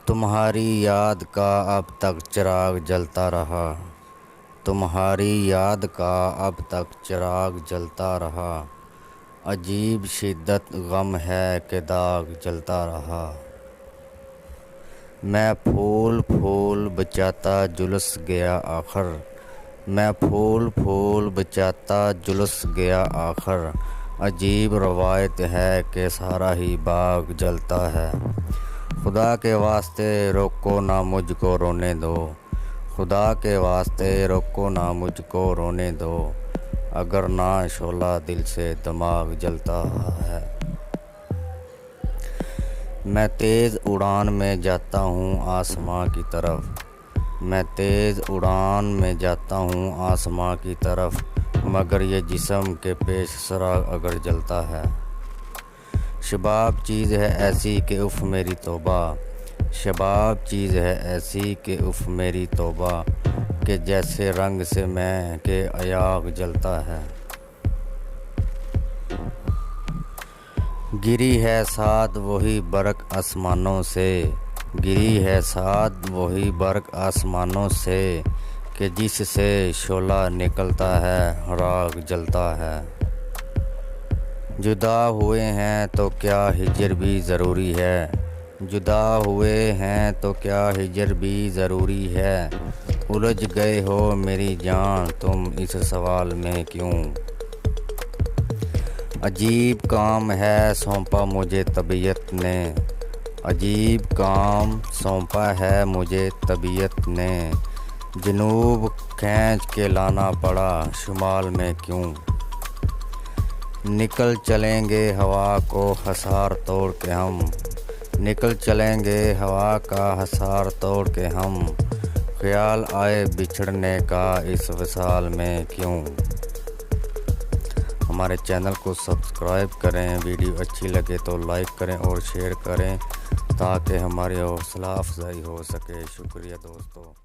तुम्हारी याद का अब तक चिराग जलता रहा। तुम्हारी याद का अब तक चिराग जलता रहा। अजीब शिद्दत गम है कि दाग जलता रहा। मैं फूल फूल बचाता जुलूस गया आखिर। मैं फूल फूल बचाता जुलूस गया आखिर। अजीब रवायत है कि सारा ही बाग जलता है। खुदा के वास्ते रोको ना मुझको रोने दो। खुदा के वास्ते रोको ना मुझको रोने दो। अगर ना शोला दिल से दिमाग जलता है। मैं तेज़ उड़ान में जाता हूँ आसमां की तरफ। मैं तेज़ उड़ान में जाता हूँ आसमां की तरफ। मगर ये जिस्म के पेश सराग अगर जलता है। शबाब चीज़ है ऐसी कि उफ़ मेरी तौबा। शबाब चीज़ है ऐसी कि उफ़ मेरी तौबा। कि जैसे रंग से मैं के अयाग जलता है। गिरी है साथ वही बरक आसमानों से। गिरी है साथ वही बरक आसमानों से। कि जिससे शोला निकलता है राग जलता है। जुदा हुए हैं तो क्या हिजर भी ज़रूरी है। जुदा हुए हैं तो क्या हिजर भी ज़रूरी है। उलझ गए हो मेरी जान तुम इस सवाल में क्यों। अजीब काम है सौंपा मुझे तबीयत ने। अजीब काम सौंपा है मुझे तबीयत ने। जनूब खींच के लाना पड़ा शुमाल में क्यों। निकल चलेंगे हवा को हसार तोड़ के हम। निकल चलेंगे हवा का हसार तोड़ के हम। ख्याल आए बिछड़ने का इस विसाल में क्यों। हमारे चैनल को सब्सक्राइब करें। वीडियो अच्छी लगे तो लाइक करें और शेयर करें ताकि हमारी हौसला अफजाई हो सके। शुक्रिया दोस्तों।